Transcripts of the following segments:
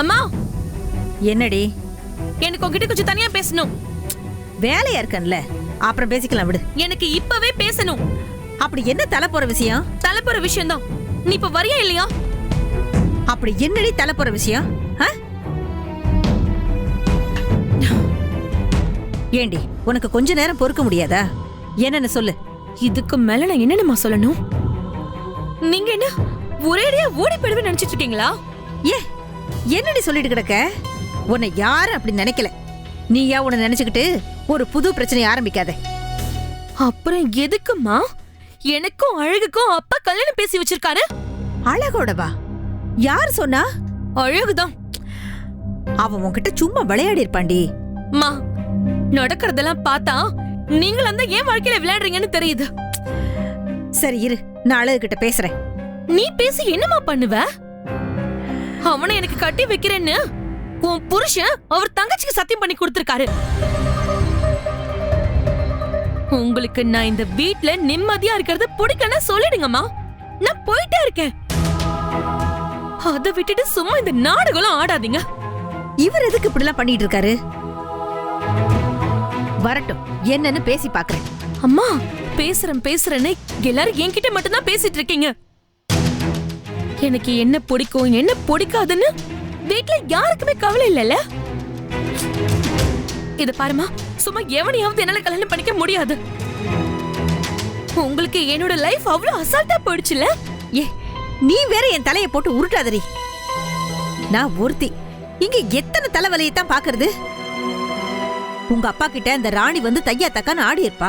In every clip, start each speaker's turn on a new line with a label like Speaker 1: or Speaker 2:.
Speaker 1: அம்மா
Speaker 2: என்னடி?
Speaker 1: எனக்கு உங்ககிட்ட கொஞ்சம் தனியா பேசணும்.
Speaker 2: வேலையா இருக்கன்ல, அப்புறம் பேசிக்கலாம் விடு.
Speaker 1: எனக்கு இப்பவே பேசணும்.
Speaker 2: அப்படி என்ன தலை போற விஷயம்?
Speaker 1: தலை போற விஷயம் தான். நீ இப்ப வரியா இல்லையா?
Speaker 2: அப்படி என்னடி தலை போற விஷயம்? ஏண்டி உனக்கு கொஞ்ச நேரம் பொறுக்க முடியாதா? என்னன்னு சொல்லு.
Speaker 1: இதுக்கு மேல நான் என்னென்னமா சொல்லணும்? நீங்க என்ன ஒரேடியா ஓடி போயிடுவே நினைச்சிட்டு இருக்கீங்களா?
Speaker 2: ஏ என்னடி சொல்லிட்டு கிடக்க? உன்னை யாரும் அப்படி நினைக்கல. நீயா உன்னை நினைச்சுக்கிட்டு ஒரு புது பிரச்சனை ஆரம்பிக்காத.
Speaker 1: அப்புறம் எதுக்குமா எனக்கும் அழகுக்கும் அப்பா கல்யாணம் பேசி வச்சிருக்காரு?
Speaker 2: அழகோடவா? யார் சொன்னா?
Speaker 1: அழகுதான்.
Speaker 2: அவன் உன்கிட்ட சும்மா விளையாடி இருப்பாண்டி.
Speaker 1: மா நடக்கிறதெல்லாம் பார்த்தா நீங்கள் அந்த ஏன் வாழ்க்கையில விளையாடுறீங்கன்னு தெரியுது.
Speaker 2: சரி இரு, நான் அழகு கிட்ட பேசுறேன்.
Speaker 1: நீ பேசி என்னமா பண்ணுவ? அவனை எனக்கு கட்டி வைக்கிறேன்னு உன் புருஷன் அவர் தங்கச்சிக்கு சத்தியம் பண்ணி கொடுத்திருக்காரு. உங்களுக்கு நான் இந்த வீட்ல நிம்மதியா இருக்கிறது பிடிக்கன்னு சொல்லிடுங்கம்மா. நான் போயிட்டே இருக்கேன். அதை விட்டுட்டு சும்மா இந்த நாடகம் ஆடாதீங்க.
Speaker 2: இவர் எதுக்கு இப்படி எல்லாம் பண்ணிட்டு இருக்காரு? வரட்டும், என்னன்னு பேசி பாக்குறேன்.
Speaker 1: அம்மா பேசுறேன்னு எல்லாரும் என்கிட்ட மட்டும் தான் பேசிட்டு இருக்கீங்க. எனக்கு என்ன பிடிக்கும் என்ன பிடிக்காதுன்னு வீட்ல யாருக்குமே கவலை இல்லைல்ல. இத பாருமா, சும்மா எவனையாவது என்னால கல்யாணம் பண்ணிக்க முடியாது. உங்களுக்கு என்னோட லைஃப் அவ்வளவு அசால்ட்டா போயிடுச்சுல.
Speaker 2: ஏ நீ வேற என் தலைய போட்டு உருட்டாதரி. நான் ஒருத்தி இங்க எத்தனை தலைவலியத்தான் பாக்குறது? உங்க அப்பா கிட்ட அந்த ராணி வந்து தையா தக்கான்னு ஆடி இருப்பா.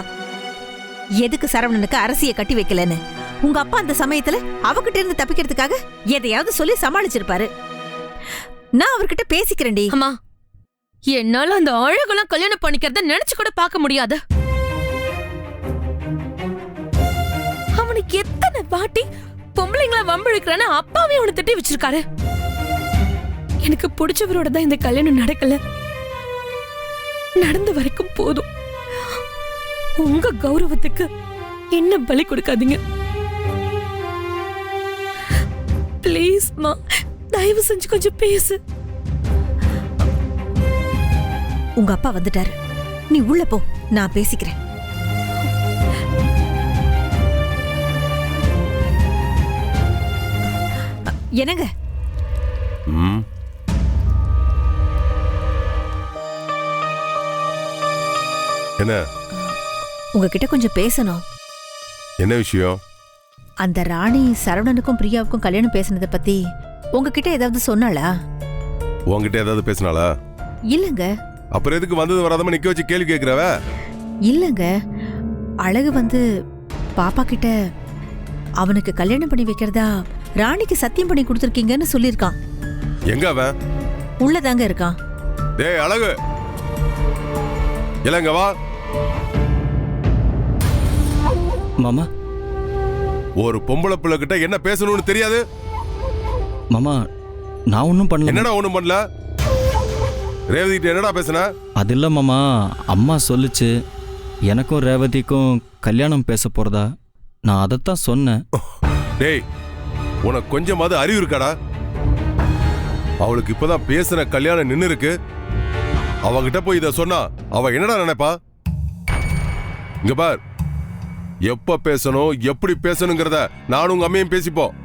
Speaker 2: எதுக்கு சரவணனுக்கு அரசிய கட்டி வைக்கலன்னு உங்க அப்பா அந்த சமயத்துல அவகிட்ட இருந்து தப்பிக்கிறதுக்காக எதையாவது சொல்லி சமாளிச்சிருப்பாரு. நான் அவர்கிட்ட பேசிக்கிறேன்டி.
Speaker 1: அம்மா என்னால அந்த அழகெல்லாம் கல்யாணம் பண்ணிக்கிறத நினைச்சு கூட பார்க்க முடியாது. அவனுக்கு எத்தனை பாட்டி பொம்பளைங்களை வம்பிழுக்கிறான்னு அப்பாவே அவனை திட்டி வச்சிருக்காரு. எனக்கு பிடிச்சவரோட தான் இந்த கல்யாணம் நடக்கல. நடந்த வரைக்கும் போதும். உங்க கௌரவத்துக்கு என்ன பலி கொடுக்காதீங்க பிளீஸ் மா. தயவு செஞ்சு கொஞ்சம் பேசு.
Speaker 2: உங்க அப்பா வந்துட்டாரு, நீ உள்ள போ, நான் பேசிக்கிறேன். என்னங்க?
Speaker 3: என்ன?
Speaker 2: உங்ககிட்ட கொஞ்சம் பேசணும்.
Speaker 3: என்ன விஷயம்?
Speaker 2: அந்த ராணி சரவணனுக்கும் பிரியாவுக்கும் கல்யாணம் பேசினதை பத்தி உங்ககிட்ட ஏதாவது சொன்னாளா?
Speaker 3: உங்ககிட்ட ஏதாவது பேசினாளா?
Speaker 2: இல்லங்க.
Speaker 3: அப்புறம் எதுக்கு வந்தது வராதமா நிக்க வச்சு கேள்வி கேக்குறவ?
Speaker 2: இல்லங்க, அழகு வந்து பாப்பா கிட்ட அவனுக்கு கல்யாணம் பண்ணி வைக்கிறதா ராணிக்கு சத்தியம் பண்ணி கொடுத்துருக்கீங்கன்னு சொல்லிருக்கான்.
Speaker 3: எங்க அவன்?
Speaker 2: உள்ளதாங்க இருக்கான்.
Speaker 3: டேய் அழகு, இல்லங்க வா.
Speaker 4: மாமா,
Speaker 3: ஒரு பொம்பளை பிள்ளை கிட்ட என்ன பேசணும்னு தெரியாது?
Speaker 4: மாமா நான் ஒன்றும் பண்ணல.
Speaker 3: என்னடா ஒண்ணும் பண்ணல? ரேவதி கிட்ட என்னடா பேசுன?
Speaker 4: அது இல்லை மாமா, அம்மா சொல்லுச்சு எனக்கும் ரேவதிக்கும் கல்யாணம் பேச போறதா. நான் அதைத்தான் சொன்னேன்.
Speaker 3: டேய் உனக்கு கொஞ்சமாவது அறிவு இருக்காடா? அவளுக்கு இப்பதான் பேசுன கல்யாணம் நின்னு இருக்கு. அவகிட்ட போய் இத சொன்னா அவ என்னடா நினைப்பா? இங்க பார், எப்ப பேசணும் எப்படி பேசணுங்கிறத நானும் உங்க அம்மையும் பேசிப்போம்.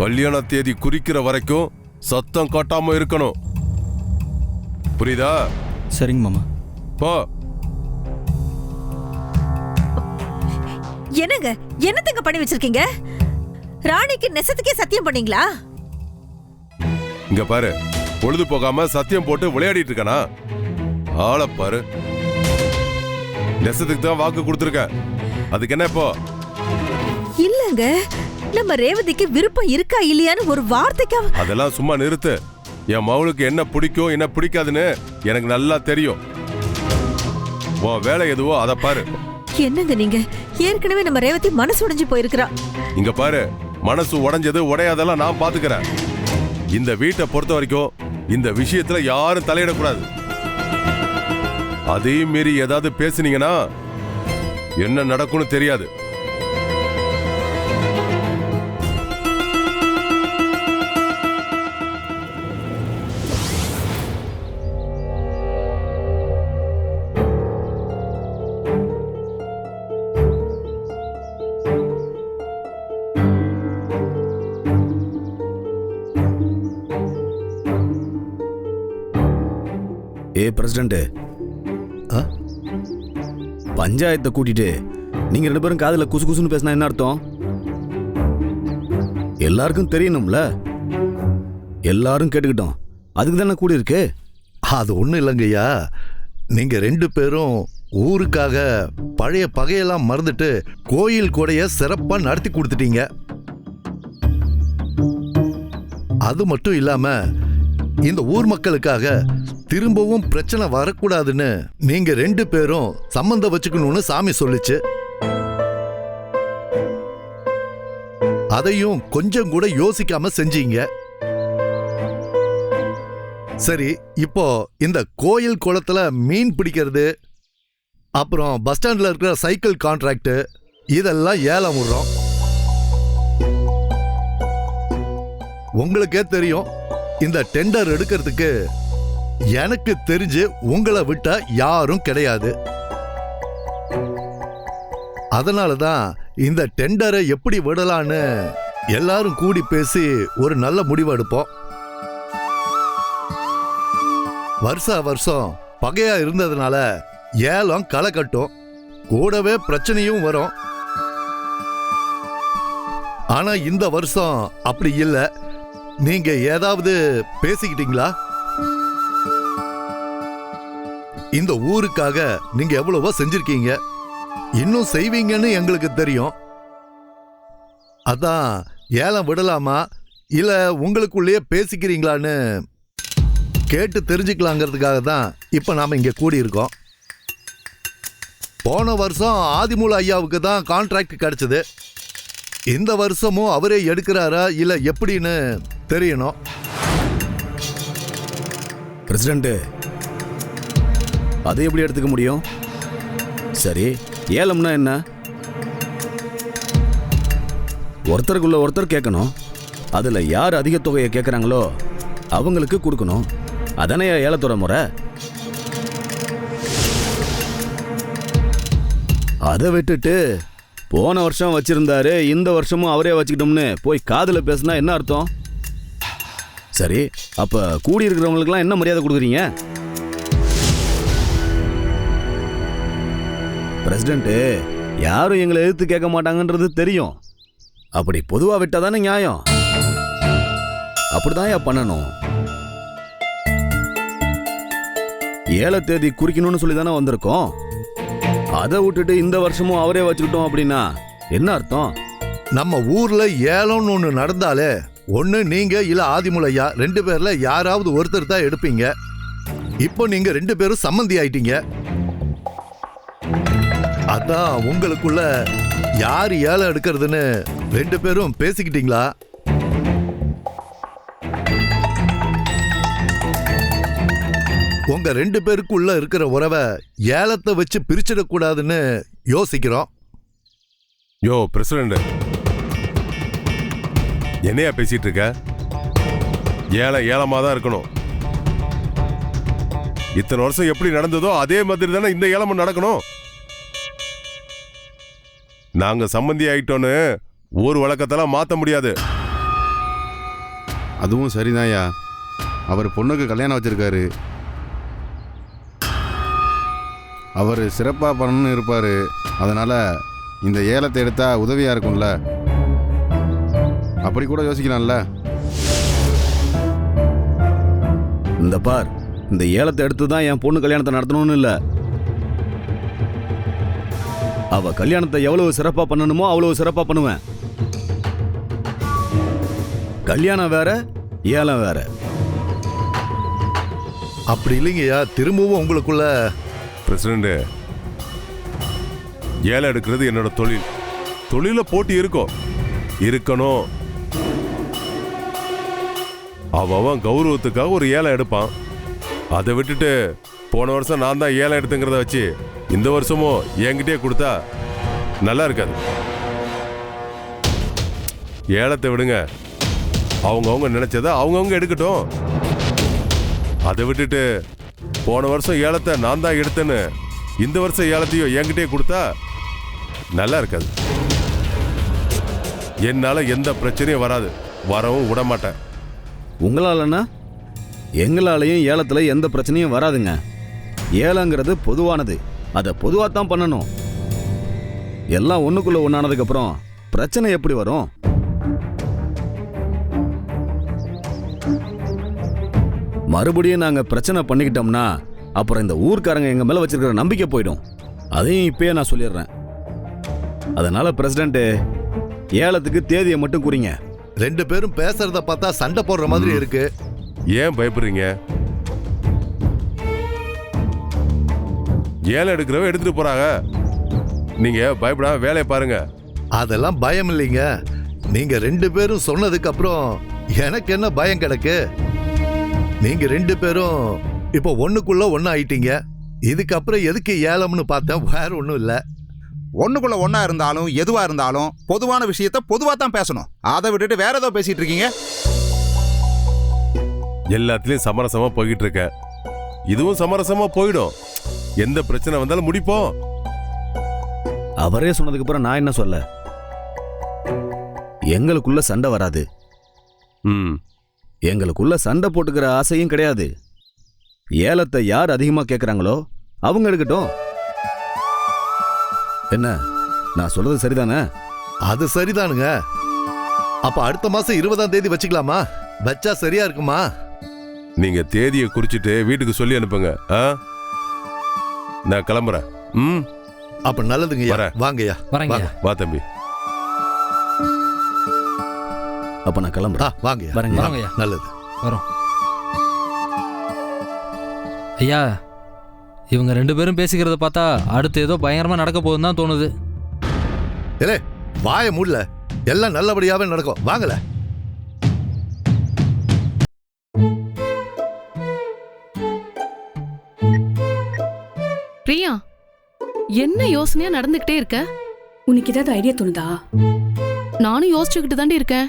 Speaker 3: கல்யாண தேதி குறிக்கிற வரைக்கும் சத்தம் காட்டாம இருக்கணும், புரியுதா?
Speaker 4: சரிங்க மாமா.
Speaker 3: போ.
Speaker 2: என்னங்க என்னத்துக்கு பண்ணி வச்சிருக்கீங்க? ராணிக்கு நெசத்துக்கே சத்தியம் பண்ணீங்களா?
Speaker 3: இங்க பாரு, பொழுது போகாம சத்தியம் போட்டு விளையாடிட்டு இருக்கானா? ஆள பாரு, நெசத்துக்கு தான் வாக்கு கொடுத்துருக்க. அதுக்கு என்ன இப்போ?
Speaker 2: இல்லங்க, நம்ம ரேவதிக்கு விருப்பம் இருக்கா இல்லையான்னு ஒரு வார்த்தைக்கு
Speaker 3: அதெல்லாம் சும்மா நிறுத்து. என் மவளுக்கு என்ன பிடிக்கும் என்ன பிடிக்காதுன்னு எனக்கு நல்லா தெரியும். உன் வேலை எதுவோ அதை பாரு.
Speaker 2: என்னங்க நீங்க? ஏற்கனவே நம்ம ரேவதி மனசு உடைஞ்சு போயிருக்கிறா.
Speaker 3: இங்க பாரு, மனசு உடைஞ்சது உடையாதெல்லாம் நான் பாத்துக்கிறேன். இந்த வீட்டை பொறுத்த வரைக்கும் இந்த விஷயத்துல யாரும் தலையிடக்கூடாது. அதையும் மீறி ஏதாவது பேசுனீங்கன்னா என்ன நடக்கும்னு தெரியாது.
Speaker 5: பிரசிடண்ட், பஞ்சாயத்தை கூட்டிட்டு நீங்க 2 பேரும் காதுல குசு குசுன்னு பேசினா என்ன அர்த்தம்? எல்லாருக்கும் தெரியணும்ல, எல்லாரும் கேட்டுக்கிட்டோம். அதுக்கு தானே கூடி இருக்கு.
Speaker 6: அது ஒன்றும் இல்லைங்கய்யா. நீங்க 2 பேரும் ஊருக்காக பழைய பகையெல்லாம் மறந்துட்டு கோயில் கூடைய சிறப்பா நடத்தி கொடுத்துட்டீங்க. அது மட்டும் இல்லாம இந்த ஊர் மக்களுக்காக திரும்பவும் பிரச்சனை வரக்கூடாதுன்னு நீங்க 2 பேரும் சம்பந்தம் வச்சுக்கணும்னு சாமி சொல்லுச்சு. அதையும் கொஞ்சம் கூட யோசிக்காம செஞ்சீங்க. சரி, இப்போ இந்த கோயில் குளத்துல மீன் பிடிக்கிறது, அப்புறம் பஸ் ஸ்டாண்ட்ல இருக்கிற சைக்கிள் கான்ட்ராக்ட், இதெல்லாம் ஏலம் விடுறோம். உங்களுக்கே தெரியும், இந்த டெண்டர் எடுக்கிறதுக்கு எனக்கு தெரிஞ்சு உங்களை விட்டா யாரும் கிடையாது. அதனாலதான் இந்த டெண்டரை எப்படி விடலான்னு எல்லாரும் கூடி பேசி ஒரு நல்ல முடிவு எடுப்போம். வருஷா வருஷம் பகையா இருந்ததுனால ஏலம் களை கட்டும், கூடவே பிரச்சனையும் வரும். ஆனா இந்த வருஷம் அப்படி இல்ல. நீங்க ஏதாவது பேசிக்கிட்டீங்களா? இந்த ஊருக்காக நீங்க எவ்வளவோ செஞ்சிருக்கீங்க, இன்னும் செய்வீங்கன்னு எங்களுக்கு தெரியும். அதான் ஏலம் விடலாமா இல்ல உங்களுக்குள்ளேயே பேசிக்கிறீங்களான்னு கேட்டு தெரிஞ்சுக்கலாங்கிறதுக்காக தான் இப்ப நாம இங்க கூடி இருக்கோம். போன வருஷம் ஆதிமூல ஐயாவுக்கு தான் கான்ட்ராக்ட் கிடைச்சது. இந்த வருஷமும் அவரே எடுக்கிறாரா இல்ல எப்படின்னு தெரியணும்.
Speaker 5: பிரசிடண்ட், அதை எப்படி எடுத்துக்க முடியும்? சரி, ஏலம்னா என்ன? ஒருத்தருக்குள்ள ஒருத்தர் கேட்கணும். அதுல யார் அதிக தொகையை கேட்கறாங்களோ அவங்களுக்கு கொடுக்கணும். அதானே ஏலத்தோட முறை. அதை விட்டுட்டு போன வருஷம் வச்சிருந்தாரு, இந்த வருஷமும் அவரே வச்சுக்கிட்டோம்னு போய் காதுல பேசினா என்ன அர்த்தம்? சரி, அப்ப கூடி இருக்கிறவங்களுக்குலாம் என்ன மரியாதை கொடுக்குறீங்க? பிரசிடண்ட், யாரும் எங்களை எதிர்த்து கேட்க மாட்டாங்கன்றது தெரியும். அப்படி பொதுவா விட்டா தானே நியாயம். அப்படிதான் பண்ணணும். ஏல தேதி குறிக்கணும்னு சொல்லி தானே வந்திருக்கோம். அதை விட்டுட்டு இந்த வருஷமும் அவரே வச்சுக்கிட்டோம் அப்படின்னா என்ன அர்த்தம்?
Speaker 6: நம்ம ஊர்ல ஏலம்னு ஒண்ணு நடந்தாலே ஒண்ணு நீங்க இல்ல ஆதிமுலையா 2 பேர்ல யாராவது ஒருத்தர் தான் எடுப்பீங்க. இப்போ நீங்க 2 பேரும் சம்மந்தி ஆயிட்டீங்க. அதான் உங்களுக்குள்ள யார் ஏலம் எடுக்கிறதுன்னு 2 பேரும் பேசிக்கிட்டீங்களா? உங்க 2 பேருக்குள்ள இருக்கிற உறவை ஏலத்தை வச்சு பிரிச்சிடக்கூடாதுன்னு யோசிக்கிறோம்.
Speaker 3: யோ பிரசிடண்ட், என்னையா பேசிட்டு இருக்க? ஏலமா தான் இருக்கணும். இத்தனை வருஷம் எப்படி நடந்ததோ அதே மாதிரி தானே இந்த ஏலமும் நடக்கணும். நாங்க சம்பந்தி ஆயிட்டோன்னு ஊர் வழக்கத்தெல்லாம் மாத்த முடியாது.
Speaker 7: அதுவும் சரிதான்யா. அவர் பொண்ணுக்கு கல்யாணம் வச்சிருக்காரு. அவர் சிறப்பாக பண்ணணும்னு இருப்பார். அதனால் இந்த ஏலத்தை எடுத்தால் உதவியாக இருக்கும்ல. அப்படி கூட யோசிக்கலாம்ல.
Speaker 5: இந்த பார், இந்த ஏலத்தை எடுத்து தான் என் பொண்ணு கல்யாணத்தை நடத்தணும்னு இல்லை. அவ கல்யாணத்தை எவ்வளவு சிறப்பாக பண்ணணுமோ அவ்வளவு சிறப்பாக பண்ணுவேன். கல்யாணம் வேற, ஏலம் வேற.
Speaker 6: அப்படி இல்லைங்கய்யா, திரும்பவும் உங்களுக்குள்ள.
Speaker 3: பிரசிடண்ட், ஏலம் எடுக்கிறது என்னோட தொழில். தொழில போட்டி இருக்கணும். அவன் கௌரவத்துக்காக ஒரு ஏலம் எடுப்பான். அதை விட்டுட்டு போன வருஷம் நான் தான் ஏலம் எடுத்துங்கிறத வச்சு இந்த வருஷமும் என்கிட்டே கொடுத்தா நல்லா இருக்காது. ஏலத்தை விடுங்க. அவங்கவுங்க நினைச்சதை அவங்கவுங்க எடுக்கட்டும். அதை விட்டுட்டு போன வருஷம் ஏலத்தை நான் தான் எடுத்தேன்னு இந்த வருஷம் ஏலத்தையும் என்கிட்டே கொடுத்தா நல்லா இருக்காது. என்னால எந்த பிரச்சனையும் வராது, வரவும் விட மாட்டேன்.
Speaker 5: உங்களாலண்ணா எங்களாலையும் ஏலத்துல எந்த பிரச்சனையும் வராதுங்க. ஏலங்கிறது பொதுவானது, அதை பொதுவாக தான் பண்ணணும். எல்லாம் ஒண்ணுக்குள்ள ஒன்னானதுக்கு அப்புறம் பிரச்சனை எப்படி வரும்? மறுபடியும் நாங்க பிரச்சனை பண்ணிக்கிட்டோம்னா அப்புறம் இந்த ஊர்க்காரங்க எங்க மேல வச்சிருக்கிற நம்பிக்கை போயிடும். அதையும் இப்பயே நான் சொல்லிடுறேன். அதனால பிரசிடண்ட், ஏலத்துக்கு தேதியை மட்டும் குறிங்க.
Speaker 6: 2 பேரும் பேசுறத பார்த்தா சண்டை போடுற மாதிரி இருக்கு.
Speaker 3: ஏன் பயப்படுறீங்க? ஏலம் எடுக்கிறவ எடுத்துட்டு போறாங்க. நீங்க பயப்படாம வேலையை பாருங்க.
Speaker 6: அதெல்லாம் பயம் இல்லைங்க. நீங்க 2 பேரும் சொன்னதுக்கு அப்புறம் எனக்கு என்ன பயம் கிடக்கு? நீங்க 2 பேரும் இப்போ ஒண்ணுக்குள்ள ஒண்ணு ஆயிட்டீங்க. இதுக்கப்புறம் எதுக்கு ஏலம்னு பார்த்தேன், வேற ஒன்றும் இல்லை.
Speaker 8: ஒண்ணுக்குள்ள ஒண்ணா இருந்தாலும் எதுவா இருந்தாலும் பொதுவான விஷயத்த பொதுவா தான் பேசணும். அதை விட்டுட்டு வேற ஏதோ பேசிட்டு இருக்கீங்க.
Speaker 3: எல்லாத்துலயும் சமரசமா போய்கிட்டு இருக்க. இதுவும் சமரசமா போயிடும். எந்த பிரச்சனை வந்தாலும் முடிப்போம்.
Speaker 5: அவரே சொன்னதுக்கு அப்புறம் நான் என்ன சொல்ல? எங்களுக்குள்ள சண்டை வராது. எங்களுக்குள்ள சண்டை போட்டுக்கிற ஆசையும் கிடையாது. ஏலத்தை யார் அதிகமா கேட்கறாங்களோ அவங்க எடுக்கட்டும். என்ன, நான் சொல்றது சரிதானே?
Speaker 6: அது சரிதானுங்க. அப்ப அடுத்த மாசம் 20ஆம் தேதி வச்சுக்கலாமா? வச்சா சரியா இருக்குமா?
Speaker 3: நீங்க தேதியை குறிச்சிட்டு வீட்டுக்கு சொல்லி அனுப்புங்க. நான் கிளம்புறேன்.
Speaker 6: அப்ப நல்லதுங்க. வாங்கய்யா.
Speaker 3: வா தம்பி.
Speaker 5: அப்ப நான் கிளம்புறேன்.
Speaker 6: வாங்கய்யா.
Speaker 5: வரேங்க.
Speaker 6: நல்லது.
Speaker 9: வரோம். ஐயா, இவங்க 2 பேரும் பேசிக்கிறத பார்த்தா அடுத்து ஏதோ பயங்கரமா நடக்க போகுதுன்னு தான் தோணுது.
Speaker 6: ஏலே, வாய மூடல. எல்லாம் நல்லபடியாவே நடக்கும். வாங்கல.
Speaker 10: பிரியா, என்ன யோசனையா நடந்துகிட்டே இருக்க?
Speaker 11: உனக்கு ஏதாவது ஐடியா தோணுதா?
Speaker 10: நானும் யோசிச்சுக்கிட்டு தாண்டி இருக்கேன்.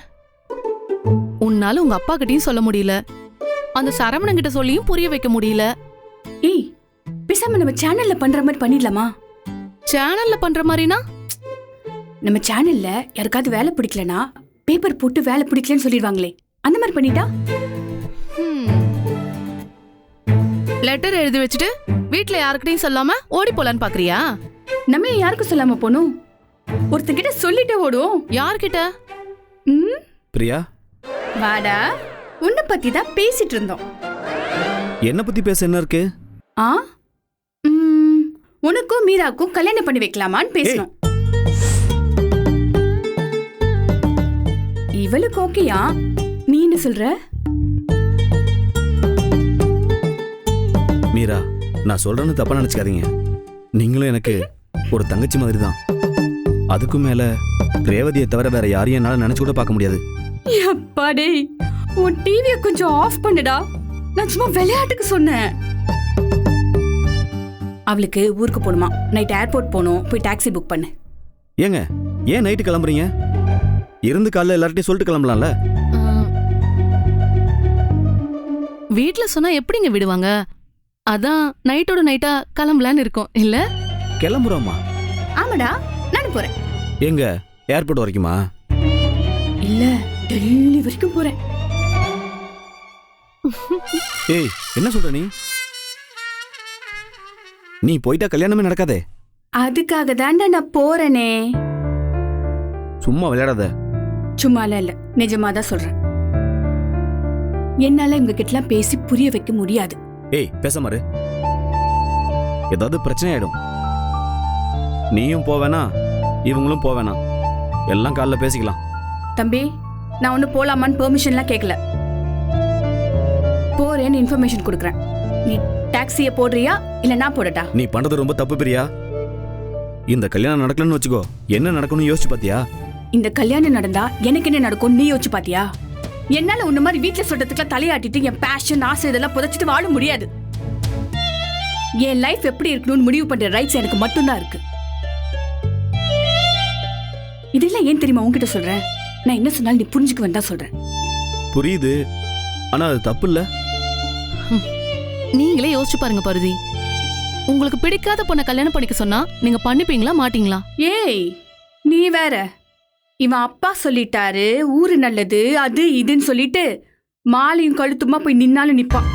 Speaker 10: உன்னால உங்க அப்பா கிட்டயும் சொல்ல முடியல, அந்த சரவணன் கிட்ட சொல்லியும் புரிய வைக்க முடியல.
Speaker 11: ஏய், பேசாம நம்ம சேனல்ல பண்ற மாதிரி பண்ணிடலாமா?
Speaker 10: சேனல்ல பண்ற மாதிரினா?
Speaker 11: நம்ம சேனல்ல யாருக்காவது வேலை பிடிக்கலனா பேப்பர் போட்டு வேலை பிடிக்கலன்னு சொல்லிடுவாங்களே, அந்த மாதிரி பண்ணிட்டா?
Speaker 10: லெட்டர் எழுதி வச்சுட்டு வீட்ல யாருக்கிட்டையும் சொல்லாம ஓடி போலான்னு பாக்குறியா?
Speaker 11: நம்ம யாருக்கும் சொல்லாம போனோம்? ஒருத்தங்கிட்ட சொல்லிட்டே ஓடும்.
Speaker 10: யார்கிட்ட?
Speaker 5: பிரியா,
Speaker 11: வாடா, உன்னை பத்தி தான் பேசிட்டு இருந்தோம்.
Speaker 5: என்ன பத்தி பேச என்ன இருக்கு?
Speaker 11: உனக்கும் மீராக்கும் கல்யாணம் பண்ணி வைக்கலாமான்னு பேசணும். இவளுக்கு ஓகேயா? நீ என்ன சொல்ற?
Speaker 5: மீரா, நான் சொல்றேன்னு தப்பா நினைச்சுக்காதீங்க. நீங்களும் எனக்கு ஒரு தங்கச்சி மாதிரி தான். அதுக்கும் மேல ரேவதியை தவிர வேற யாரையும் என்னால நினைச்சு கூட பார்க்க முடியாது.
Speaker 11: அப்பாடே, உன் டிவியை கொஞ்சம் ஆஃப் பண்ணுடா. நான் சும்மா விளையாட்டுக்கு சொன்னேன். அவளுக்கு ஊருக்கு போகணுமா, நைட் ஏர்போர்ட் போகணும். போய் டாக்ஸி புக் பண்ணு.
Speaker 5: ஏங்க, ஏன் நைட்டு கிளம்புறீங்க? இருந்து காலைல எல்லார்ட்டையும் சொல்லிட்டு கிளம்பலாம்ல.
Speaker 10: வீட்ல சொன்னா எப்படிங்க விடுவாங்க? அதான் நைட்டோட நைட்டா கிளம்பலான்னு இருக்கோம். இல்ல
Speaker 5: கிளம்புறோமா?
Speaker 11: ஆமாடா, நானும் போறேன்.
Speaker 5: எங்க, ஏர்போர்ட் வரைக்குமா?
Speaker 11: இல்ல, டெல்லி வரைக்கும் போறேன்.
Speaker 5: ஏய், என்ன சொல்ற நீ? நீ போயிட்டா கல்யாணமே நடக்காதே.
Speaker 11: அதுக்காக தான்டா நான் போறேனே.
Speaker 5: சும்மா விளையாடாத.
Speaker 11: சும்மாலாம் இல்ல, நிஜமா தான் சொல்றேன். என்னால இவங்க கிட்டலாம் பேசி புரிய வைக்க முடியாது.
Speaker 5: ஏய், பேச மாரு. ஏதாவது பிரச்சனை ஆயிடும். நீயும் போவேனா, இவங்களும் போவேனா. எல்லாம் காலைல பேசிக்கலாம்.
Speaker 11: தம்பி, நான் ஒண்ணு போலாமான்னு பெர்மிஷன்லாம் கேட்கல. போறேன்னு இன்ஃபர்மேஷன் கொடுக்குறேன். நீ டாக்ஸியை போடுறியா இல்ல நான் போடட்டா?
Speaker 5: நீ பண்றது ரொம்ப தப்பு பிரியா. இந்த கல்யாணம் நடக்கலன்னு வச்சுக்கோ, என்ன நடக்கும்னு யோசிச்சு பாத்தியா?
Speaker 11: இந்த கல்யாணம் நடந்தா எனக்கு என்ன நடக்கும் நீ யோசிச்சு பாத்தியா? என்னால உன்ன மாதிரி வீட்டுல சொல்றதுக்குலாம் தலையாட்டிட்டு என் பேஷன் ஆசை இதெல்லாம் புதைச்சிட்டு வாழ முடியாது. என் லைஃப் எப்படி இருக்கணும்னு முடிவு பண்ற ரைட்ஸ் எனக்கு மட்டும்தான் இருக்கு. இதெல்லாம் ஏன் தெரியுமா உன்கிட்ட சொல்றேன்? நான் என்ன சொன்னாலும் நீ புரிஞ்சுக்க வேண்டாம் சொல்றேன்.
Speaker 5: புரியுது, ஆனா அது தப்பு இல்ல.
Speaker 10: நீங்களே யோசிச்சு பாருங்க பருதி. உங்களுக்கு பிடிக்காத பொண்ணை கல்யாணம் பண்ணிக்க சொன்னா நீங்க பண்ணிப்பீங்களா மாட்டீங்களா?
Speaker 11: ஏய், நீ வேற. இவன் அப்பா சொல்லிட்டாரு, ஊரு நல்லது அது இதுன்னு சொல்லிட்டு மாலையும் கழுத்துமா போய் நின்னாலும் நிப்பான்.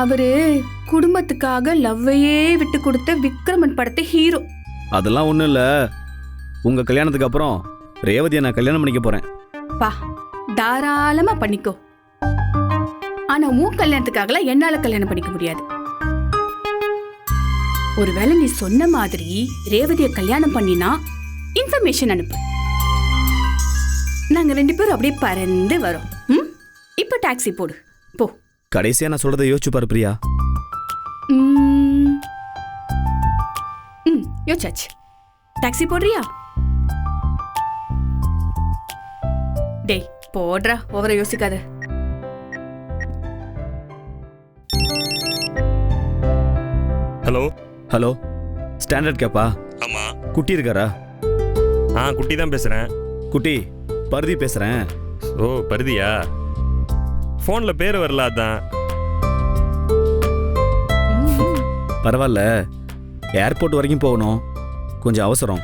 Speaker 11: அவரு குடும்பத்துக்காக லவ்வையே விட்டு கொடுத்த விக்ரமன் படத்தை ஹீரோ.
Speaker 5: அதெல்லாம் ஒன்றும் இல்லை. உங்கள் கல்யாணத்துக்கு அப்புறம் ரேவதியை நான் கல்யாணம் பண்ணிக்க போகிறேன்.
Speaker 11: பா, தாராளமா பண்ணிக்கோ. ஆனா உன் கல்யாணத்துக்காகலாம் என்னால கல்யாணம் பண்ணிக்க முடியாது. ஒருவேளை நீ சொன்ன மாதிரி ரேவதியை கல்யாணம் பண்ணினா இன்ஃபர்மேஷன் அனுப்பு. நாங்க 2 பேரும் அப்படியே பறந்து வரோம். இப்ப டாக்ஸி போடு போ.
Speaker 5: கடைசியாக நான் சொல்கிறத யோசிச்சு பாரு பிரியா.
Speaker 11: யோசிச்சாச்சு. டாக்ஸி போடுறியா? டேய் போடுறா, ஓவரா யோசிக்காத.
Speaker 12: ஹலோ
Speaker 5: ஹலோ, ஸ்டாண்டர்ட் கேப்பா?
Speaker 12: ஆமாம்.
Speaker 5: குட்டி இருக்காரா?
Speaker 12: குட்டி தான் பேசுகிறேன்.
Speaker 5: குட்டி, பருதி பேசுகிறேன்.
Speaker 12: ஓ, பருதியா? ஃபோனில் பேர் வரல, அதான்.
Speaker 5: பரவாயில்ல, ஏர்போர்ட் வரைக்கும் போகணும், கொஞ்சம் அவசரம்.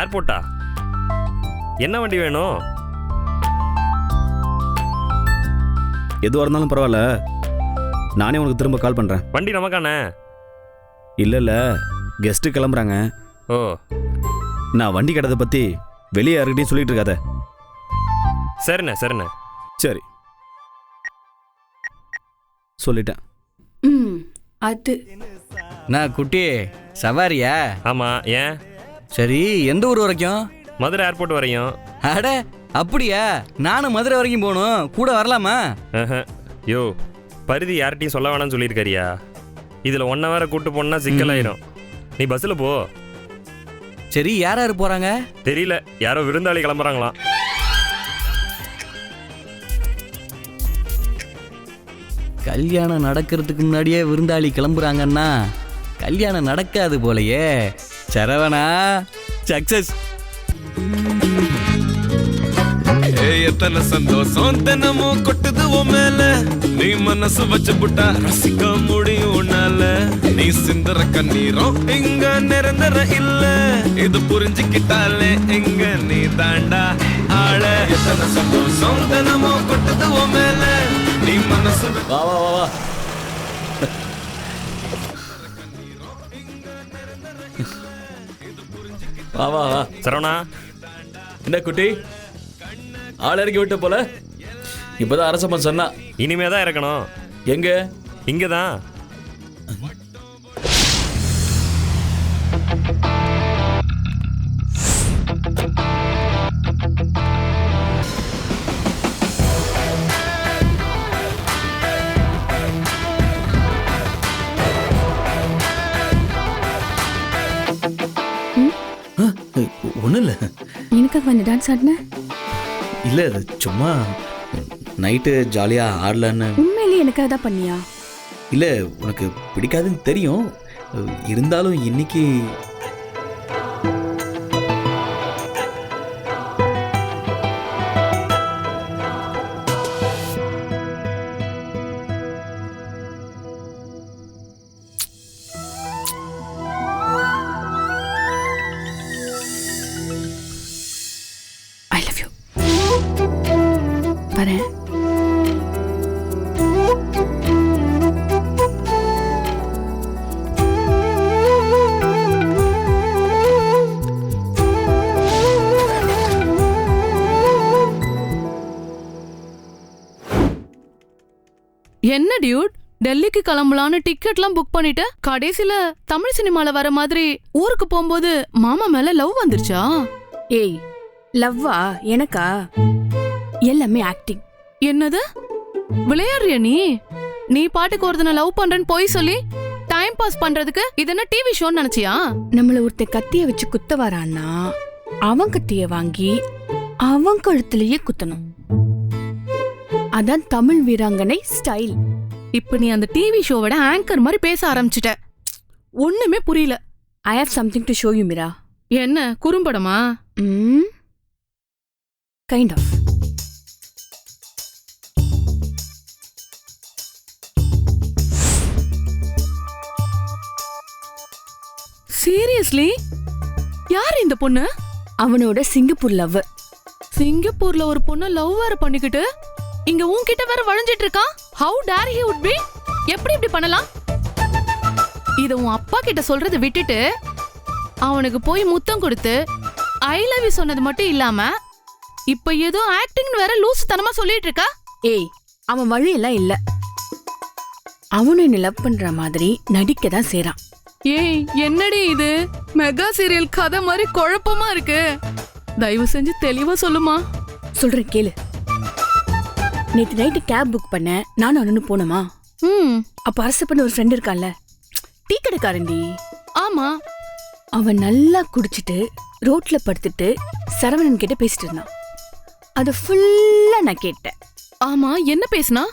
Speaker 12: ஏர்போர்ட்டா? என்ன வண்டி வேணும்?
Speaker 5: எதுவாக இருந்தாலும் பரவாயில்ல, நானே உனக்கு திரும்ப கால் பண்ணுறேன்.
Speaker 12: வண்டி நமக்கானே?
Speaker 5: இல்லை, கெஸ்ட்டு கிளம்புறாங்க.
Speaker 12: ஓ,
Speaker 5: நான் வண்டி கடத்தை பற்றி வெளியே யாருக்கிட்டையும் சொல்லிட்டு இருக்காத.
Speaker 12: சரிண்ணே.
Speaker 5: சரி, சொல்லிட்டேன்.
Speaker 11: அது
Speaker 4: நான் குட்டி சவாரியா?
Speaker 12: ஆமாம். ஏன்?
Speaker 4: சரி, எந்த ஊர் வரைக்கும்?
Speaker 12: மதுரை ஏர்போர்ட் வரையும்.
Speaker 4: அட அப்படியா? நானும் மதுரை வரைக்கும் போகணும், கூட வரலாமா?
Speaker 12: யோ, பருதி யார்கிட்டையும் சொல்ல வேணாம்னு சொல்லியிருக்காரியா? இதில் 1 ஹவரை கூட்டு போனா சிக்கலாயிரும். நீ பஸ்ஸில் போ.
Speaker 4: சரி, யார் யார் போகிறாங்க?
Speaker 12: தெரியல, யாரோ விருந்தாளி கிளம்புறாங்களாம்.
Speaker 4: கல்யாணம் நடக்கிறதுக்கு முன்னாடியே விருந்தாளி கிளம்புறாங்கன்னா கல்யாணம் நடக்காது போலயே. சரவணா, சக்சஸ்.
Speaker 13: எத்தனை சந்தோஷம் தினமும் கொட்டுது உன் மேல. நீ மனசு வச்சு புட்டா ரசிக்க முடியும் உன்னால. நீ சிந்தற கண்ணீரும் இங்க நிரந்தர இல்ல. இது புரிஞ்சுக்கிட்டாலே இங்க நீ தாண்டா ஆள. எத்தனை சந்தோஷம் தினமும் கொட்டுது உன் மேல. நீ மனசு
Speaker 5: வா வா வா வா. வா வா வா.
Speaker 12: சரவணா,
Speaker 5: என்ன குட்டி, ஆள் இறக்கி விட்ட போல? இப்பதான் அரசம்மன் சொன்னா.
Speaker 12: இனிமே தான் இறக்கணும்.
Speaker 5: எங்க?
Speaker 12: இங்கே தான்.
Speaker 5: ஒன்றும் இல்லை.
Speaker 11: எனக்கு வந்து டான்ஸ் ஆடின?
Speaker 5: இல்லை, சும்மா நைட்டு ஜாலியாக ஆடலான்னு.
Speaker 11: உண்மையிலேயே எனக்கு அதான் பண்ணியா?
Speaker 5: இல்லை, உனக்கு பிடிக்காதுன்னு தெரியும், இருந்தாலும் இன்னைக்கு
Speaker 11: ஐ லவ் யூ. வரேன்.
Speaker 10: என்ன டியூட், டெல்லிக்கு கிளம்பலான்னு டிக்கெட்லாம் புக் பண்ணிட்டு கடைசில தமிழ் சினிமால வர மாதிரி ஊருக்கு போகும்போது மாமா மேல லவ் வந்துருச்சா?
Speaker 11: ஏய், லவ்வா? எனக்கா? எல்லாமே ஆக்டிங்.
Speaker 10: என்னது, விளையாடுறிய நீ? நீ பாட்டுக்கு ஒருத்தனை லவ் பண்றேன்னு போய் சொல்லி டைம் பாஸ் பண்றதுக்கு இது என்ன டிவி ஷோன்னு நினைச்சியா?
Speaker 11: நம்மள ஒருத்த கத்திய வச்சு குத்த வரான்னா அவன் கத்திய வாங்கி அவன் கழுத்துலயே குத்தணும். அதான் தமிழ் வீராங்கனை ஸ்டைல்.
Speaker 10: இப்ப நீ அந்த டிவி ஷோவோட ஆங்கர் மாதிரி பேச ஆரம்பிச்சிட்ட. ஒண்ணுமே புரியல.
Speaker 11: I have something to show you Meera.
Speaker 10: என்ன குறும்படமா?
Speaker 11: Kind of.
Speaker 10: சீரியஸ்லி? யார் இந்த பொண்ணு?
Speaker 11: அவனோட சிங்கப்பூர் லவ்.
Speaker 10: சிங்கப்பூர்ல ஒரு பொண்ண லவ் வேற பண்ணிக்கிட்டு இங்க உன்கிட்ட வேற வளைஞ்சிட்டு இருக்கான். How dare he would be? எப்படி இப்படி பண்ணலாம்? இத உன் அப்பா கிட்ட சொல்றதை விட்டுட்டு அவனுக்கு போய் முத்தம் கொடுத்து ஐ லவ் யூ சொன்னது மட்டும் இல்லாம இப்ப ஏதோ ஆக்டிங் வேற லூசு தனமா சொல்லிட்டு இருக்கா.
Speaker 11: ஏய், அவன் வழி எல்லாம் இல்ல. அவனு என்ன லவ் பண்ற மாதிரி நடிக்க தான் செய்றான்.
Speaker 10: ஏய், என்னடி இது மெகா சீரியல் கதை மாதிரி குழப்பமா இருக்கு. தயவு செஞ்சு தெளிவா சொல்லுமா.
Speaker 11: சொல்றேன் கேளு. நேத்து நைட்டு கேப் புக் பண்ண நானும் அண்ணனு போனோமா. அப்ப அரசு பண்ண ஒரு ஃப்ரெண்ட் இருக்கான்ல, டீ கடைக்காரண்டி.
Speaker 10: ஆமா.
Speaker 11: அவன் நல்லா குடிச்சிட்டு ரோட்ல படுத்துட்டு சரவணன் கிட்ட பேசிட்டு இருந்தான். அது ஃபுல்லா நான் கேட்டேன்.
Speaker 10: ஆமா, என்ன பேசினா?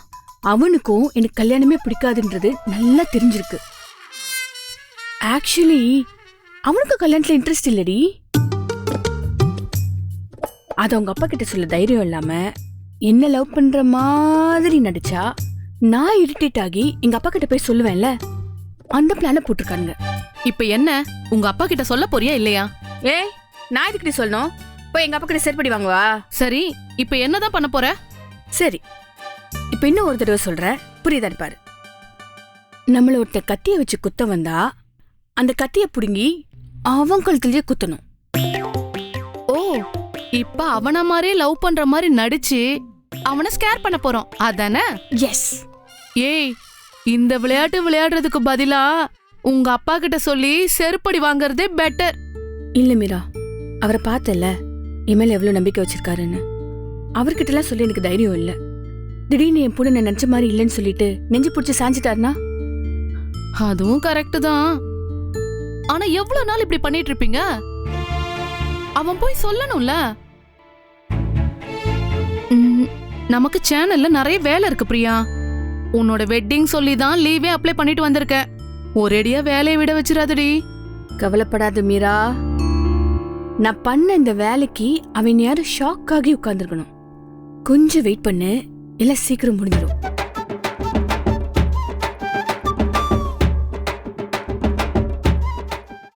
Speaker 11: அவனுக்கும் எனக்கு கல்யாணமே பிடிக்காதுன்றது நல்லா தெரிஞ்சிருக்கு. ஆக்சுவலி அவனுக்கு கல்யாணத்துல இன்ட்ரெஸ்ட் இல்லடி. அது அவங்க அப்பா கிட்ட சொல்ல தைரியம் இல்லாம என்ன லவ் பண்ற மாதிரி நடிச்சா நான் இரிட்டேட் ஆகி எங்க அப்பா கிட்ட போய் சொல்லுவேன்ல, அந்த பிளான போட்டிருக்கானுங்க.
Speaker 10: இப்ப என்ன உங்க அப்பா கிட்ட சொல்ல போறியா இல்லையா?
Speaker 11: ஏய், நான் இதுக்கிட்ட சொல்லணும். போய் எங்க அப்பா கிட்ட செருப்படி வாங்குவா.
Speaker 10: சரி, இப்ப என்னதான் பண்ண போற?
Speaker 11: சரி, இப்ப இன்னும் ஒரு தடவை சொல்றேன், புரியுதான்னு பாரு. நம்மள ஒருத்த கத்திய வச்சு குத்த வந்தா அந்த கத்திய புடுங்கி அவன் கழுத்துலயே குத்தணும்.
Speaker 10: ஓ, இப்ப அவன மாதிரியே லவ் பண்ற மாதிரி நடிச்சு அவனை ஸ்கேர் பண்ண போறோம் அதானே?
Speaker 11: எஸ்.
Speaker 10: ஏய், இந்த விளையாட்டு விளையாடுறதுக்கு பதிலா உங்க அப்பா கிட்ட சொல்லி செருப்படி வாங்குறதே பெட்டர்.
Speaker 11: இல்ல மீரா, அவரை பார்த்தல என் மேல எவ்வளவு நம்பிக்கை வச்சிருக்காருன்னு. அவர்கிட்ட எல்லாம் சொல்லி எனக்கு தைரியம் இல்ல. திடீர்னு என் பொண்ணு நான் நினைச்ச மாதிரி இல்லைன்னு சொல்லிட்டு நெஞ்சு பிடிச்சி சாஞ்சிட்டாருனா?
Speaker 10: அதுவும் கரெக்ட் தான். ஆனா எவ்வளவு நாள் இப்படி பண்ணிட்டு இருப்பீங்க? அவன் போய் சொல்லணும்ல. நமக்கு சேனல்ல நிறைய வேலை இருக்கு பிரியா. உன்னோட வெட்டிங் சொல்லி தான் லீவே அப்ளை பண்ணிட்டு வந்திருக்க. ஒரேடியா வேலையை விட வச்சிராதடி.
Speaker 11: கவலைப்படாத மீரா, நான் பண்ண இந்த வேலைக்கு அவன் யாரும் ஷாக் ஆகி உட்கார்ந்துருக்கணும். கொஞ்சம் வெயிட் பண்ணு, எல்லாம் சீக்கிரம் முடிஞ்சிடும்.